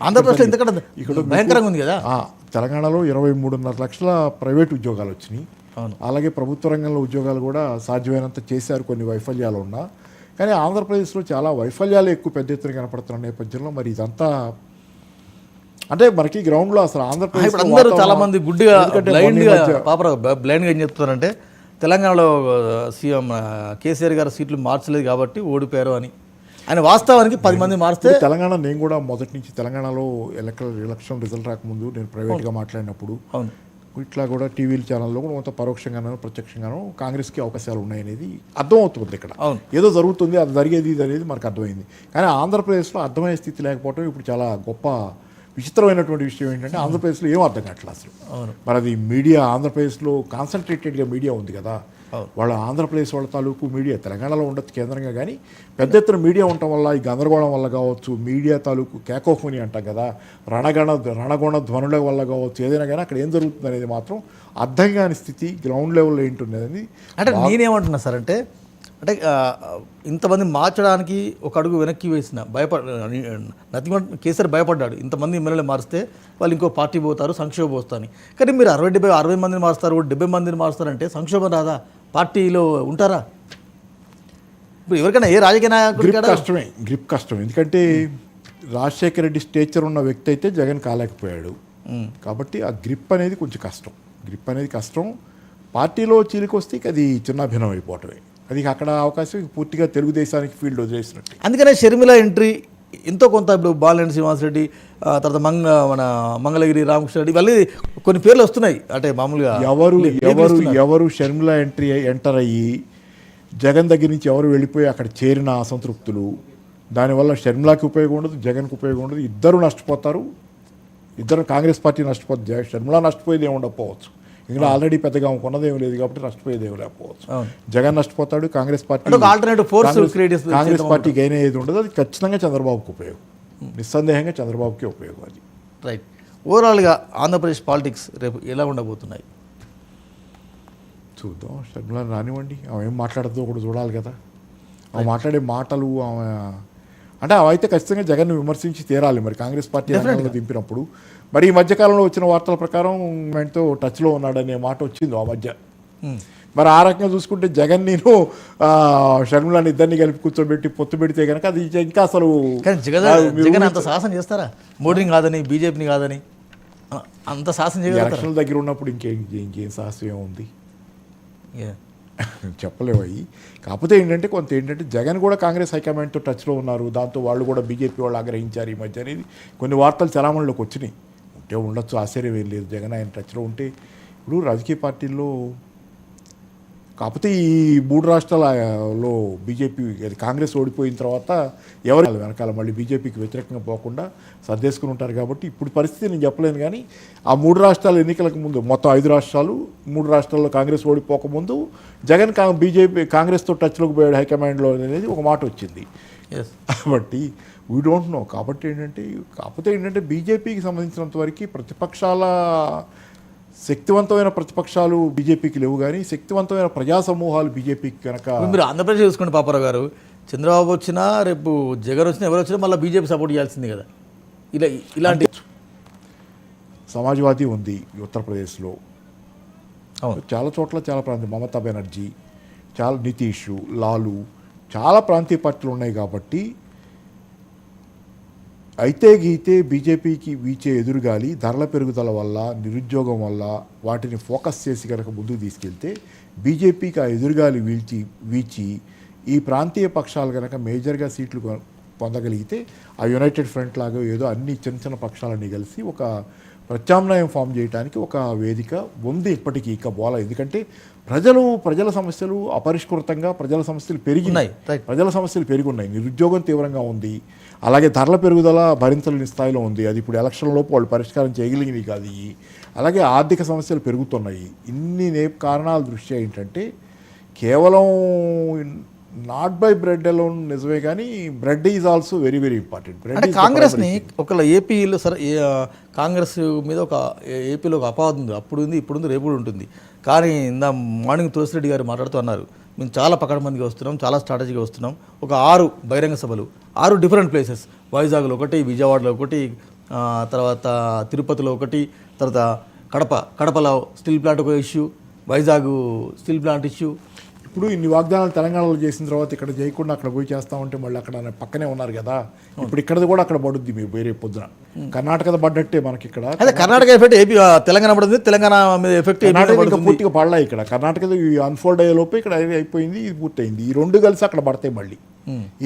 ఆంధ్రప్రదేశ్లో ఎందుకంటే ఇక్కడ భయంకరంగా ఉంది కదా. తెలంగాణలో 23.5 లక్షల ప్రైవేట్ ఉద్యోగాలు వచ్చినాయి. అలాగే ప్రభుత్వ రంగంలో ఉద్యోగాలు కూడా సాధ్యమైనంత చేశారు, కొన్ని వైఫల్యాలు ఉన్నా. కానీ ఆంధ్రప్రదేశ్లో చాలా వైఫల్యాలు ఎక్కువ పెద్ద ఎత్తున కనపడుతున్న నేపథ్యంలో మరి ఇదంతా అంటే మనకి గ్రౌండ్లో అసలు ఆంధ్రప్రదేశ్ అందరూ చాలా మంది గుడ్డిగా బ్లైండ్గా ఏం చెప్తున్నారంటే తెలంగాణలో సీఎం కేసీఆర్ గారు సీట్లు మార్చలేదు కాబట్టి ఓడిపోయారు అని. ఆయన వాస్తవానికి 10 మంది మారిస్తే తెలంగాణ నేను కూడా మొదటి నుంచి తెలంగాణలో ఎలక్షన్ రిజల్ట్ రాకముందు నేను ప్రైవేట్గా మాట్లాడినప్పుడు ఇట్లా కూడా టీవీ ఛానల్లో కూడా కొంత పరోక్షంగానో ప్రత్యక్షంగానో కాంగ్రెస్కి అవకాశాలు ఉన్నాయనేది అర్థమవుతుంది. ఇక్కడ ఏదో జరుగుతుంది, అది జరిగేది ఇది అనేది మనకు అర్థమైంది. కానీ ఆంధ్రప్రదేశ్లో అర్థమయ్యే స్థితి లేకపోవడం ఇప్పుడు చాలా గొప్ప విచిత్రమైనటువంటి విషయం ఏంటంటే ఆంధ్రప్రదేశ్లో ఏం అర్థం కావట్లేదు అసలు. మరి అది మీడియా ఆంధ్రప్రదేశ్లో కాన్సన్ట్రేటెడ్గా మీడియా ఉంది కదా, వాళ్ళ ఆంధ్రప్రదేశ్ వాళ్ళ తాలూకు మీడియా తెలంగాణలో ఉండొచ్చు కేంద్రంగా, కానీ పెద్ద ఎత్తున మీడియా ఉండటం వల్ల ఈ గందరగోళం వల్ల కావచ్చు, మీడియా తాలూకు కేకోఫోని అంటాం కదా, రణగణ ధ్వనుల వల్ల కావచ్చు, ఏదైనా కానీ అక్కడ ఏం జరుగుతుంది అనేది మాత్రం అర్థం కాని స్థితి గ్రౌండ్ లెవెల్లో ఏంటున్నది. అంటే నేనేమంటున్నా సార్ అంటే ఇంతమంది మార్చడానికి ఒక అడుగు వెనక్కి వేసిన నథింగ్ కేసీఆర్ భయపడ్డాడు, ఇంతమంది ఎమ్మెల్యేలు మారిస్తే వాళ్ళు ఇంకో పార్టీ పోతారు, సంక్షోభం వస్తాయని. కానీ మీరు 60 మందిని మారుస్తారు, 70 మందిని మారుస్తారంటే సంక్షోభం రాదా? పార్టీలో ఉంటారా? ఇప్పుడు ఎవరికైనా ఏ రాజకీయ నాయకుడు గ్రిప్ కష్టం. ఎందుకంటే రాజశేఖర రెడ్డి స్టేచర్ ఉన్న వ్యక్తి అయితే జగన్ కాలేకపోయాడు కాబట్టి ఆ గ్రిప్ అనేది కొంచెం కష్టం. పార్టీలో చీలికొస్తే అది చిన్నాభిన్నం అయిపోవటమే. అది అక్కడ అవకాశం పూర్తిగా తెలుగుదేశానికి ఫీల్డ్ వదిలేసినట్టు. అందుకనే షర్మిల ఎంట్రీ ఎంతో కొంత ఇప్పుడు బాలినేని శ్రీనివాసరెడ్డి, తర్వాత మన మంగళగిరి రామకృష్ణ రెడ్డి, మళ్ళీ కొన్ని పేర్లు వస్తున్నాయి. అంటే మామూలుగా ఎవరు షర్మిల ఎంటర్ అయ్యి జగన్ దగ్గర నుంచి ఎవరు వెళ్ళిపోయి అక్కడ చేరిన అసంతృప్తులు, దానివల్ల షర్మిలాకి ఉపయోగం ఉండదు, జగన్కి ఉపయోగం ఉండదు, ఇద్దరు నష్టపోతారు. కాంగ్రెస్ పార్టీ నష్టపోతుంది, షర్మిల నష్టపోయేది ఏమి ఉండకపోవచ్చు. ఇంకా ఆల్రెడీ పెద్దగా కొన్నదేం లేదు కాబట్టి నష్టపోయేదేమి లేకపోవచ్చు. జగన్ నష్టపోతాడు, కాంగ్రెస్ పార్టీ గెయిన్ అయ్యేది ఉండదు. అది ఖచ్చితంగా చంద్రబాబుకి ఉపయోగం, నిస్సందేహంగా చంద్రబాబుకే ఉపయోగం అది. రైట్. ఓవరాల్గా ఆంధ్రప్రదేశ్ పాలిటిక్స్ రేపు ఎలా ఉండబోతున్నాయి చూద్దాం. షర్మిల రానివ్వండి, ఆమె ఏం మాట్లాడుతుందో కూడా చూడాలి కదా. ఆమె మాట్లాడే మాటలు అంటే అవైతే ఖచ్చితంగా జగన్ను విమర్శించి తీరాలి. మరి కాంగ్రెస్ పార్టీ దింపినప్పుడు మరి ఈ మధ్యకాలంలో వచ్చిన వార్తల ప్రకారం ఆయనతో టచ్లో ఉన్నాడనే మాట వచ్చింది ఆ మధ్య. మరి ఆ రకంగా చూసుకుంటే జగన్ నేను షర్మిలని ఇద్దరిని కలిపి కూర్చోబెట్టి పొత్తు పెడితే కనుక అది ఇంకా అసలు జగన్ అంత సాహసం చేస్తారా? మోడీని కాదని, బీజేపీని కాదని అంత సాహసం చేయాలి. ఎలక్షన్ల దగ్గర ఉన్నప్పుడు ఇంకేం సాహసం ఏముంది చెప్పలేవు అవి. కాకపోతే ఏంటంటే జగన్ కూడా కాంగ్రెస్ హైకమాండ్తో టచ్లో ఉన్నారు, దాంతో వాళ్ళు కూడా బీజేపీ వాళ్ళు ఆగ్రహించారు ఈ మధ్య అనేది కొన్ని వార్తలు చలామణిలోకి వచ్చినాయి. ఉంటే ఉండొచ్చు, ఆశ్చర్యం ఏం లేదు జగన్ ఆయన టచ్లో ఉంటే. ఇప్పుడు రాజకీయ పార్టీల్లో కాకపోతే ఈ 3 రాష్ట్రాలలో బీజేపీ కాంగ్రెస్ ఓడిపోయిన తర్వాత ఎవరు వెనకాల మళ్ళీ బీజేపీకి వ్యతిరేకంగా పోకుండా సర్దేసుకుని ఉంటారు కాబట్టి ఇప్పుడు పరిస్థితి నేను చెప్పలేను. కానీ ఆ 3 రాష్ట్రాల ఎన్నికలకు ముందు మొత్తం 5 రాష్ట్రాలు, 3 రాష్ట్రాల్లో కాంగ్రెస్ ఓడిపోకముందు జగన్ బీజేపీ కాంగ్రెస్తో టచ్లోకి పోయాడు హైకమాండ్లో అనేది ఒక మాట వచ్చింది. కాబట్టి వీ డోంట్ నో. కాకపోతే ఏంటంటే బీజేపీకి సంబంధించినంత వరకు శక్తివంతమైన ప్రతిపక్షాలు బీజేపీకి లేవు, కానీ శక్తివంతమైన ప్రజా సమూహాలు బీజేపీకి కనుక. మీరు ఆంధ్రప్రదేశ్ చూసుకోండి పాపారావు గారు, చంద్రబాబు వచ్చినా రేపు జగన్ వచ్చినా ఎవరు వచ్చినా మళ్ళీ బీజేపీ సపోర్ట్ చేయాల్సింది కదా. ఇలాంటి సమాజ్వాదీ ఉంది ఉత్తరప్రదేశ్లో, చాలా చోట్ల చాలా ప్రాంతీయ మమతా బెనర్జీ, చాలా నితీష్, లాలు, చాలా ప్రాంతీయ పార్టీలు ఉన్నాయి. కాబట్టి అయితే గీతే బీజేపీకి వీచే ఎదురుగాలి ధరల పెరుగుదల వల్ల, నిరుద్యోగం వల్ల వాటిని ఫోకస్ చేసి కనుక ముందుకు తీసుకెళ్తే బీజేపీకి ఆ ఎదురుగాలి వీచి ఈ ప్రాంతీయ పక్షాలు కనుక మేజర్గా సీట్లు పొందగలిగితే ఆ యునైటెడ్ ఫ్రంట్ లాగా ఏదో అన్ని చిన్న పక్షాలన్నీ కలిసి ఒక ప్రత్యామ్నాయం ఫామ్ చేయడానికి ఒక వేదిక ఉంది ఇప్పటికీ. ఇక బోల ఎందుకంటే ప్రజల సమస్యలు అపరిష్కృతంగా, ప్రజల సమస్యలు పెరిగి ఉన్నాయి. నిరుద్యోగం తీవ్రంగా ఉంది, అలాగే ధరల పెరుగుదల భరించలేని స్థాయిలో ఉంది. అది ఇప్పుడు ఎలక్షన్లోపు వాళ్ళు పరిష్కారం చేయగలిగినవి కాదు. అలాగే ఆర్థిక సమస్యలు పెరుగుతున్నాయి. ఇన్ని కారణాల దృష్ట్యా ఏంటంటే కేవలం నాట్ బై బ్రెడ్ అలోన్ నిజమే, కానీ bread is also very very important. కాంగ్రెస్ని ఒకవేళ ఏపీలో సరే కాంగ్రెస్ మీద ఏపీలో ఒక అపవాదం ఉంది, అప్పుడు ఉంది, ఇప్పుడు ఉంది, రేపు కూడా ఉంటుంది. కానీ ఇందా మార్నింగ్ తులసిరెడ్డి గారు మాట్లాడుతూ అన్నారు, మేము చాలా పకడ్బందీగా వస్తున్నాం, చాలా స్ట్రాటజీగా వస్తున్నాం. ఒక 6 బహిరంగ సభలు, 6 డిఫరెంట్ ప్లేసెస్, వైజాగ్లో ఒకటి, విజయవాడలో ఒకటి, తర్వాత తిరుపతిలో ఒకటి, తర్వాత కడపలో స్టీల్ ప్లాంట్ ఒక issue, Vizag steel plant issue. ఇప్పుడు ఇన్ని వాగ్దానాలు తెలంగాణలో చేసిన తర్వాత ఇక్కడ చేయకుండా అక్కడ పోయి చేస్తామంటే మళ్ళీ అక్కడ పక్కనే ఉన్నారు కదా. ఇప్పుడు ఇక్కడది కూడా అక్కడ పడుద్ది మీరు వేరే పొద్దున. కర్ణాటకದ పడ్డట్టే మనకి ఇక్కడ. అదే కర్ణాటక ఎఫెక్ట్ ఏపీ తెలంగాణ పడుతుంది, తెలంగాణ మీద ఎఫెక్ట్ కర్ణాటక ఇంకా పూర్తిగా పడలే. ఇక్కడ కర్ణాటకది అన్ఫోల్డ్ అయ్యే లోపు ఇక్కడ అయిపోయింది, ఇది పూర్తయింది. ఈ రెండు కలిసి అక్కడ పడతాయి మళ్ళీ.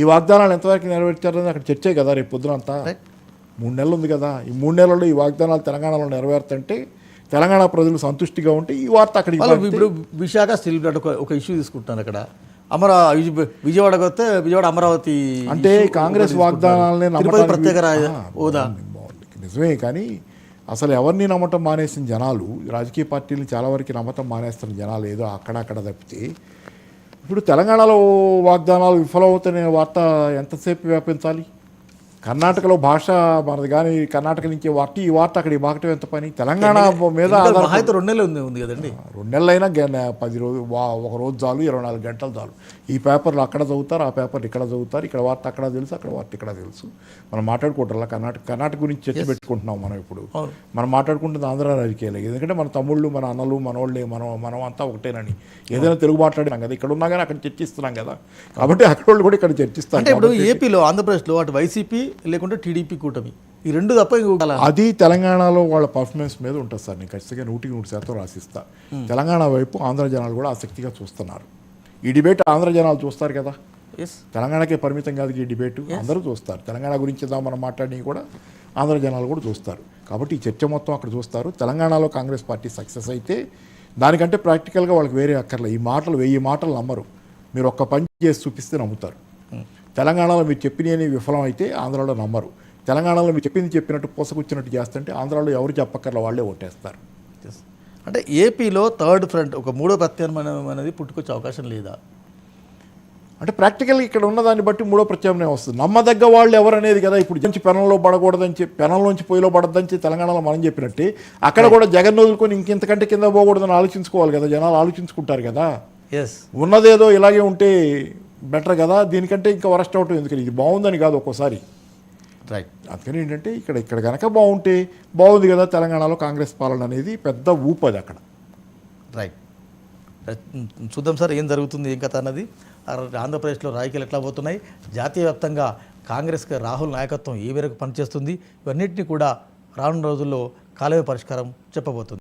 ఈ వాగ్దానాలు ఎంతవరకు నెరవేర్చారని అక్కడ చర్చే కదా రేపు పొద్దున అంతా. 3 నెలలు ఉంది కదా, ఈ 3 నెలల్లో ఈ వాగ్దానాలు తెలంగాణలో నెరవేరుతుంటే తెలంగాణ ప్రజలు సంతుష్టిగా ఉంటే ఈ వార్త అక్కడికి. ఇప్పుడు విశాఖ స్టీల్ ప్లాంట్ ఒక ఇష్యూ తీసుకుంటున్నారు అక్కడ. విజయవాడకు వస్తే విజయవాడ అమరావతి అంటే కాంగ్రెస్ వాగ్దానాలనే ప్రత్యేక హోదా నిజమే, కానీ అసలు ఎవరిని నమ్మటం మానేసిన జనాలు, రాజకీయ పార్టీలను చాలా వరకు నమ్మటం మానేస్తున్న జనాలు ఏదో అక్కడక్కడ తప్పితే, ఇప్పుడు తెలంగాణలో వాగ్దానాలు విఫలమవుతున్న వార్త ఎంతసేపు వ్యాపించాలి? కర్ణాటకలో భాష మనది, కానీ కర్ణాటక నుంచి వార్త ఈ వార్త అక్కడికి బాగటం ఎంత పని? తెలంగాణ మీద 2 నెలలు ఉంది కదండి. 2 నెలలైనా 10 రోజులు, ఒక రోజు చాలు, 24 గంటలు చాలు. ఈ పేపర్లు అక్కడ చదువుతారు, ఆ పేపర్లు ఇక్కడ చదువుతారు, ఇక్కడ వార్త అక్కడ తెలుసు, అక్కడ వార్త ఇక్కడ తెలుసు. మనం మాట్లాడుకుంటారా కర్ణాటక గురించి చర్చ పెట్టుకుంటున్నాం మనం ఇప్పుడు. మనం మాట్లాడుకుంటుంది ఆంధ్ర రాజకీయాలు, ఎందుకంటే మన తమ్ముళ్ళు, మన అన్నలు, మనోళ్ళే, మనం అంతా ఒకటేనని ఏదైనా తెలుగు మాట్లాడినాం కదా. ఇక్కడ ఉన్నా కానీ అక్కడ చర్చిస్తున్నాం కదా, కాబట్టి అక్కడ వాళ్ళు కూడా ఇక్కడ చర్చిస్తారు. అంటే ఇప్పుడు ఏపీలో, ఆంధ్రప్రదేశ్లో అటు వైసీపీ లేకుంటే టీడీపీ కూటమి, ఈ రెండు తప్ప అది తెలంగాణలో వాళ్ళ పర్ఫార్మెన్స్ మీద ఉంటుంది సార్. నేను ఖచ్చితంగా 100% రాసిస్తా. తెలంగాణ వైపు ఆంధ్ర జనాలు కూడా ఆసక్తిగా చూస్తున్నారు. ఈ డిబేట్ ఆంధ్ర జనాలు చూస్తారు కదా, తెలంగాణకే పరిమితం కాదు ఈ డిబేట్, అందరూ చూస్తారు. తెలంగాణ గురించి మనం మాట్లాడి కూడా ఆంధ్ర జనాలు కూడా చూస్తారు. కాబట్టి ఈ చర్చ మొత్తం అక్కడ చూస్తారు. తెలంగాణలో కాంగ్రెస్ పార్టీ సక్సెస్ అయితే దానికంటే ప్రాక్టికల్గా వాళ్ళకి వేరే అక్కర్లే. ఈ మాటలు 1000 మాటలు నమ్మరు, మీరు ఒక్క పని చేసి చూపిస్తే నమ్ముతారు. తెలంగాణలో మీరు చెప్పినవి విఫలం అయితే ఆంధ్రాలో నమ్మరు. తెలంగాణలో మీరు చెప్పినట్టు పూసకొచ్చినట్టు చేస్తుంటే ఆంధ్రాలో ఎవరు చెప్పక్కర్ల, వాళ్ళే ఓటేస్తారు. అంటే ఏపీలో థర్డ్ ఫ్రంట్, ఒక మూడో ప్రత్యామ్నాయం అనేది పుట్టుకొచ్చే అవకాశం లేదా? అంటే ప్రాక్టికల్గా ఇక్కడ ఉన్నదాన్ని బట్టి మూడో ప్రత్యామ్నాయం వస్తుంది. నమ్మదగ్గ వాళ్ళు ఎవరు అనేది కదా. ఇప్పుడు నుంచి పెనంలో పడకూడదని చెప్పి, పెనంలోంచి పొయ్యిలో పడద్దని చెప్పి తెలంగాణలో మనం చెప్పినట్టే అక్కడ కూడా జగన్ వదులుకొని ఇంకెంతకంటే కింద పోకూడదని ఆలోచించుకోవాలి కదా. జనాలు ఆలోచించుకుంటారు కదా. ఉన్నదేదో ఇలాగే ఉంటే బెటర్ కదా, దీనికంటే ఇంకా వరస్ట్ అవటం ఎందుకని? ఇది బాగుందని కాదు ఒక్కోసారి, రైట్. అందుకని ఏంటంటే ఇక్కడ కనుక బాగుంటే బాగుంది కదా, తెలంగాణలో కాంగ్రెస్ పాలన అనేది పెద్ద ఊపది అక్కడ. రైట్. చూద్దాం సార్ ఏం జరుగుతుంది, ఏం కథ అన్నది. ఆంధ్రప్రదేశ్లో రాజకీయాలు ఎట్లా పోతున్నాయి, జాతీయ వ్యాప్తంగా కాంగ్రెస్కి రాహుల్ నాయకత్వం ఏ మేరకు పనిచేస్తుంది, ఇవన్నింటినీ కూడా రానున్న రోజుల్లో కాలమే పరిష్కారం చెప్పబోతుంది.